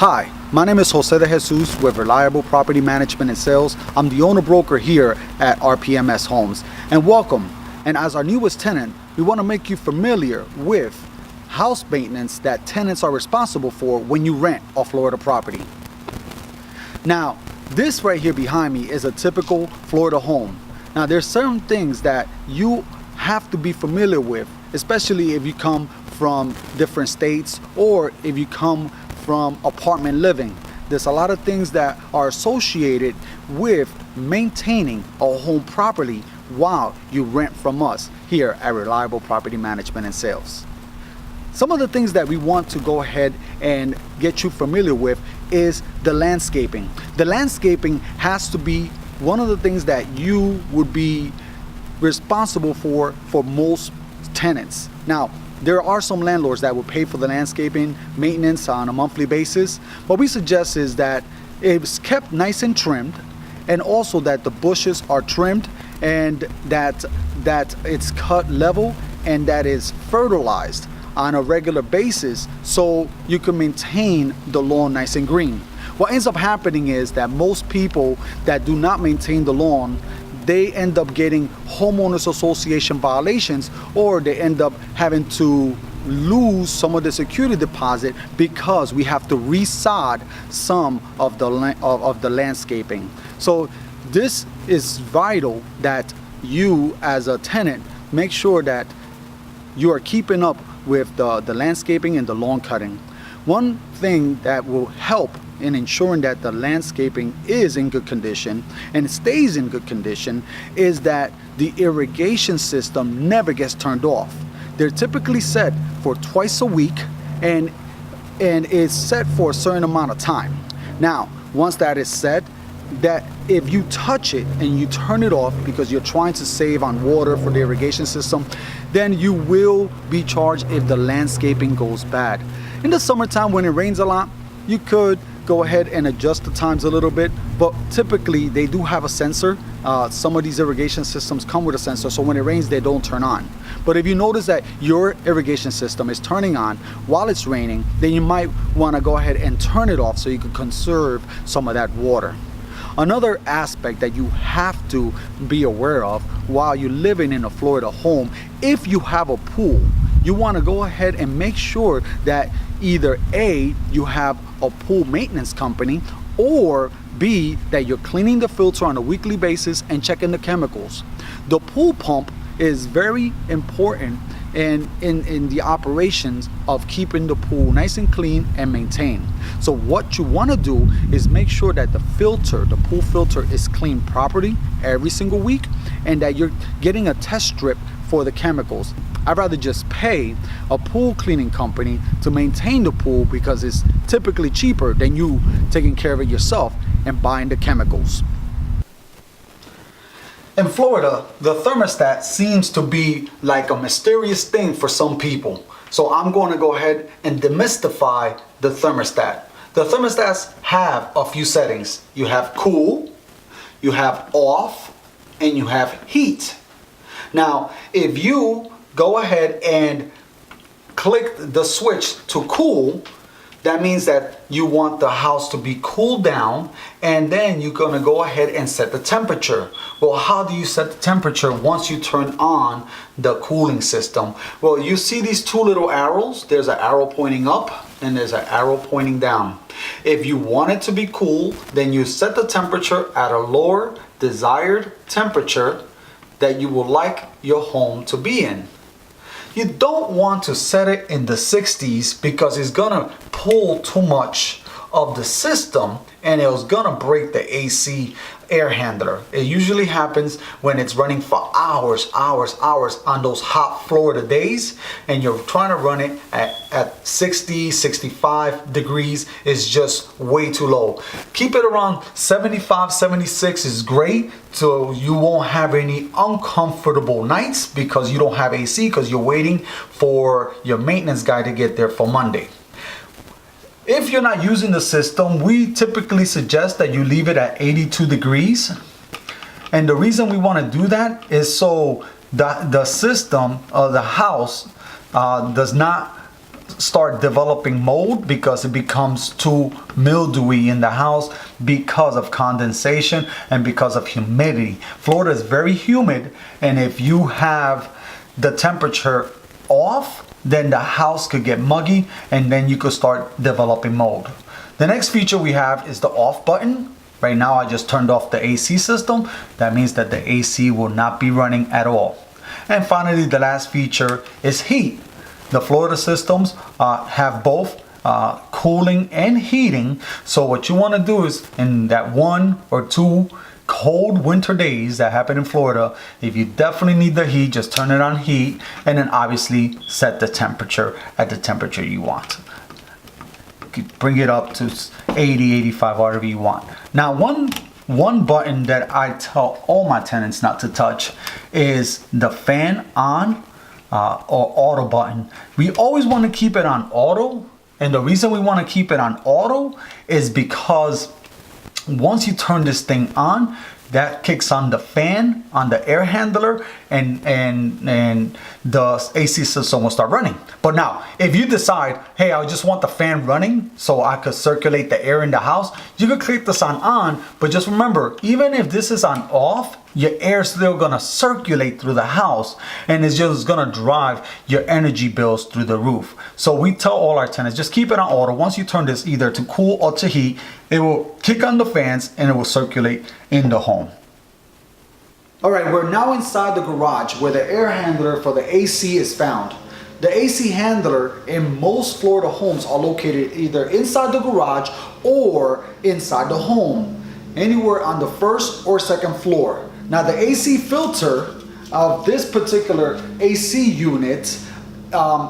Hi, my name is Jose de Jesus with Reliable Property Management and Sales. I'm the owner broker here at RPMS Homes, and welcome. And as our newest tenant, we want to make you familiar with house maintenance that tenants are responsible for when you rent a Florida property. Now, this right here behind me is a typical Florida home. Now, there's certain things that you have to be familiar with, especially if you come from different states or if you come from apartment living. There's a lot of things that are associated with maintaining a home properly while you rent from us here at Reliable Property Management and Sales. Some of the things that we want to go ahead and get you familiar with is the landscaping. The landscaping has to be one of the things that you would be responsible for most tenants. Now, there are some landlords that will pay for the landscaping maintenance on a monthly basis. What we suggest is that it's kept nice and trimmed, and also that the bushes are trimmed, and that it's cut level, and that is fertilized on a regular basis so you can maintain the lawn nice and green. What ends up happening is that most people that do not maintain the lawn, they end up getting homeowners association violations, or they end up having to lose some of the security deposit because we have to resod some of the landscaping. So this is vital that you as a tenant make sure that you are keeping up with the landscaping and the lawn cutting. One thing that will help in ensuring that the landscaping is in good condition and stays in good condition is that the irrigation system never gets turned off. They're typically set for twice a week, and it's set for a certain amount of time. Now, once that is set, that if you touch it and you turn it off because you're trying to save on water for the irrigation system, then you will be charged if the landscaping goes bad. In the summertime, when it rains a lot, you could go ahead and adjust the times a little bit, but typically they do have a sensor. Some of these irrigation systems come with a sensor, so when it rains they don't turn on. But if you notice that your irrigation system is turning on while it's raining, then you might want to go ahead and turn it off so you can conserve some of that water. Another aspect that you have to be aware of while you're living in a Florida home, if you have a pool, you want to go ahead and make sure that either A, you have a pool maintenance company, or B, that you're cleaning the filter on a weekly basis and checking the chemicals. The pool pump is very important in the operations of keeping the pool nice and clean and maintained. So what you want to do is make sure that the pool filter is cleaned properly every single week, and that you're getting a test strip for the chemicals. I'd rather just pay a pool cleaning company to maintain the pool because it's typically cheaper than you taking care of it yourself and buying the chemicals. In Florida, the thermostat seems to be like a mysterious thing for some people. So I'm going to go ahead and demystify the thermostat. The thermostats have a few settings. You have cool, you have off, and you have heat. Now, if you go ahead and click the switch to cool, that means that you want the house to be cooled down, and then you're going to go ahead and set the temperature. Well, how do you set the temperature once you turn on the cooling system? Well, you see these two little arrows. There's an arrow pointing up and there's an arrow pointing down. If you want it to be cool, then you set the temperature at a lower desired temperature that you would like your home to be in. You don't want to set it in the 60s because it's gonna pull too much of the system and it's gonna break the AC air handler. It usually happens when it's running for hours on those hot Florida days, and you're trying to run it at 60, 65 degrees is just way too low. Keep it around 75, 76 is great, so you won't have any uncomfortable nights because you don't have AC because you're waiting for your maintenance guy to get there for Monday. If you're not using the system, we typically suggest that you leave it at 82 degrees. And the reason we want to do that is so the system of the house does not start developing mold because it becomes too mildewy in the house because of condensation and because of humidity. Florida is very humid, and if you have the temperature off, then the house could get muggy and then you could start developing mold. The next feature we have is the off button. Right now I just turned off the AC system. That means that the AC will not be running at all. And finally, the last feature is heat. The Florida systems have both cooling and heating. So what you want to do is, in that 1 or 2 cold winter days that happen in Florida, if you definitely need the heat, just turn it on heat, and then obviously set the temperature at the temperature you want. You could bring it up to 80, 85, whatever you want. Now, one button that I tell all my tenants not to touch is the fan on or auto button. We always want to keep it on auto, and the reason we want to keep it on auto is because once you turn this thing on, that kicks on the fan on the air handler, and the AC system will start running. But now, if you decide, hey, I just want the fan running so I could circulate the air in the house, you could click this on, but just remember, even if this is on off, your air is still gonna circulate through the house, and it's just gonna drive your energy bills through the roof. So we tell all our tenants, just keep it on auto. Once you turn this either to cool or to heat, it will kick on the fans and it will circulate in the home. All right, we're now inside the garage where the air handler for the AC is found. The AC handler in most Florida homes are located either inside the garage or inside the home, anywhere on the first or second floor. Now, the AC filter of this particular AC unit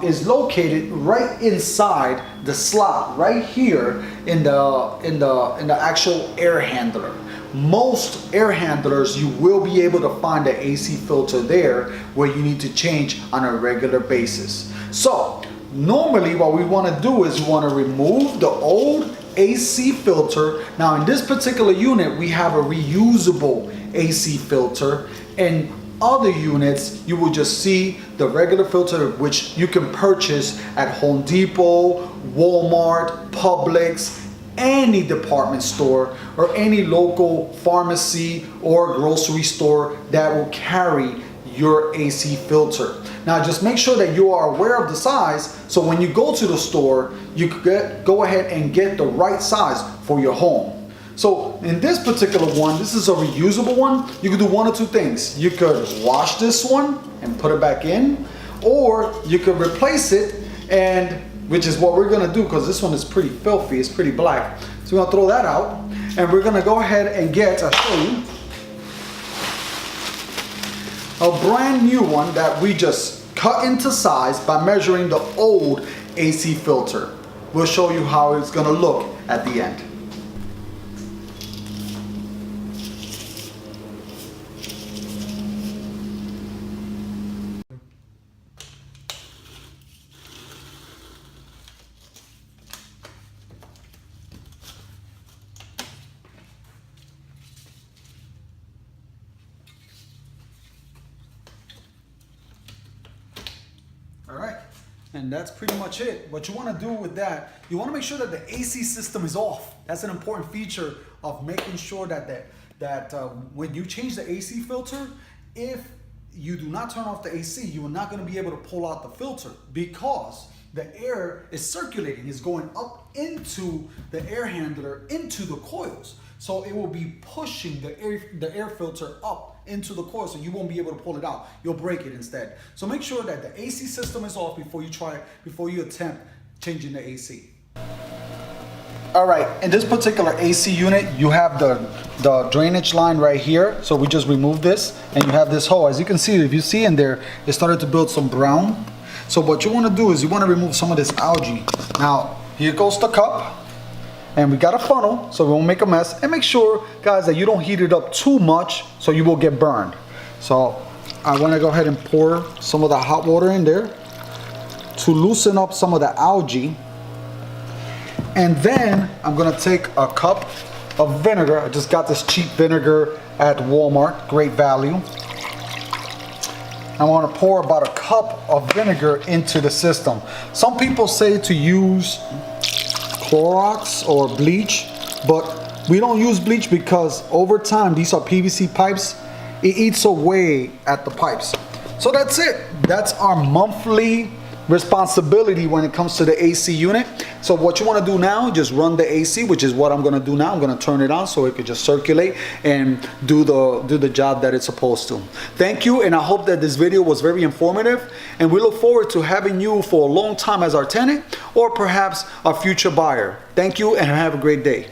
is located right inside the slot right here in the actual air handler. Most air handlers, you will be able to find the AC filter there where you need to change on a regular basis. So normally what we want to do is we want to remove the old AC filter. Now in this particular unit we have a reusable AC filter. In other units you will just see the regular filter, which you can purchase at Home Depot, Walmart, Publix, any department store or any local pharmacy or grocery store that will carry your AC filter. Now just make sure that you are aware of the size, so when you go to the store you could go ahead and get the right size for your home. So in this particular one, this is a reusable one. You could do one or two things. You could wash this one and put it back in, or you could replace it, and which is what we're gonna do because this one is pretty filthy, it's pretty black. So we're gonna throw that out, and we're gonna go ahead and get, I'll show you, a brand new one that we just cut into size by measuring the old AC filter. We'll show you how it's gonna look at the end. All right, and that's pretty much it. What you want to do with that, you want to make sure that the AC system is off. That's an important feature of making sure that when you change the AC filter, if you do not turn off the AC, you are not going to be able to pull out the filter because the air is circulating, is going up into the air handler, into the coils. So it will be pushing the air filter up into the coil, so you won't be able to pull it out. You'll break it instead. So make sure that the AC system is off before you attempt changing the AC. All right, in this particular AC unit, you have the drainage line right here. So we just remove this, and you have this hole. As you can see, if you see in there, it started to build some brown. So what you want to do is you want to remove some of this algae. Now, here goes the cup. And we got a funnel, so we won't make a mess. And make sure, guys, that you don't heat it up too much so you will get burned. So I want to go ahead and pour some of the hot water in there to loosen up some of the algae. And then I'm going to take a cup of vinegar. I just got this cheap vinegar at Walmart, great value. I want to pour about a cup of vinegar into the system. Some people say to use Clorox or bleach, but we don't use bleach because over time, these are PVC pipes, it eats away at the pipes. So that's it. That's our monthly responsibility when it comes to the AC unit. So what you want to do now, just run the AC, which is what I'm going to do now. I'm going to turn it on so it could just circulate and do the job that it's supposed to. Thank you, and I hope that this video was very informative, and we look forward to having you for a long time as our tenant or perhaps a future buyer. Thank you and have a great day.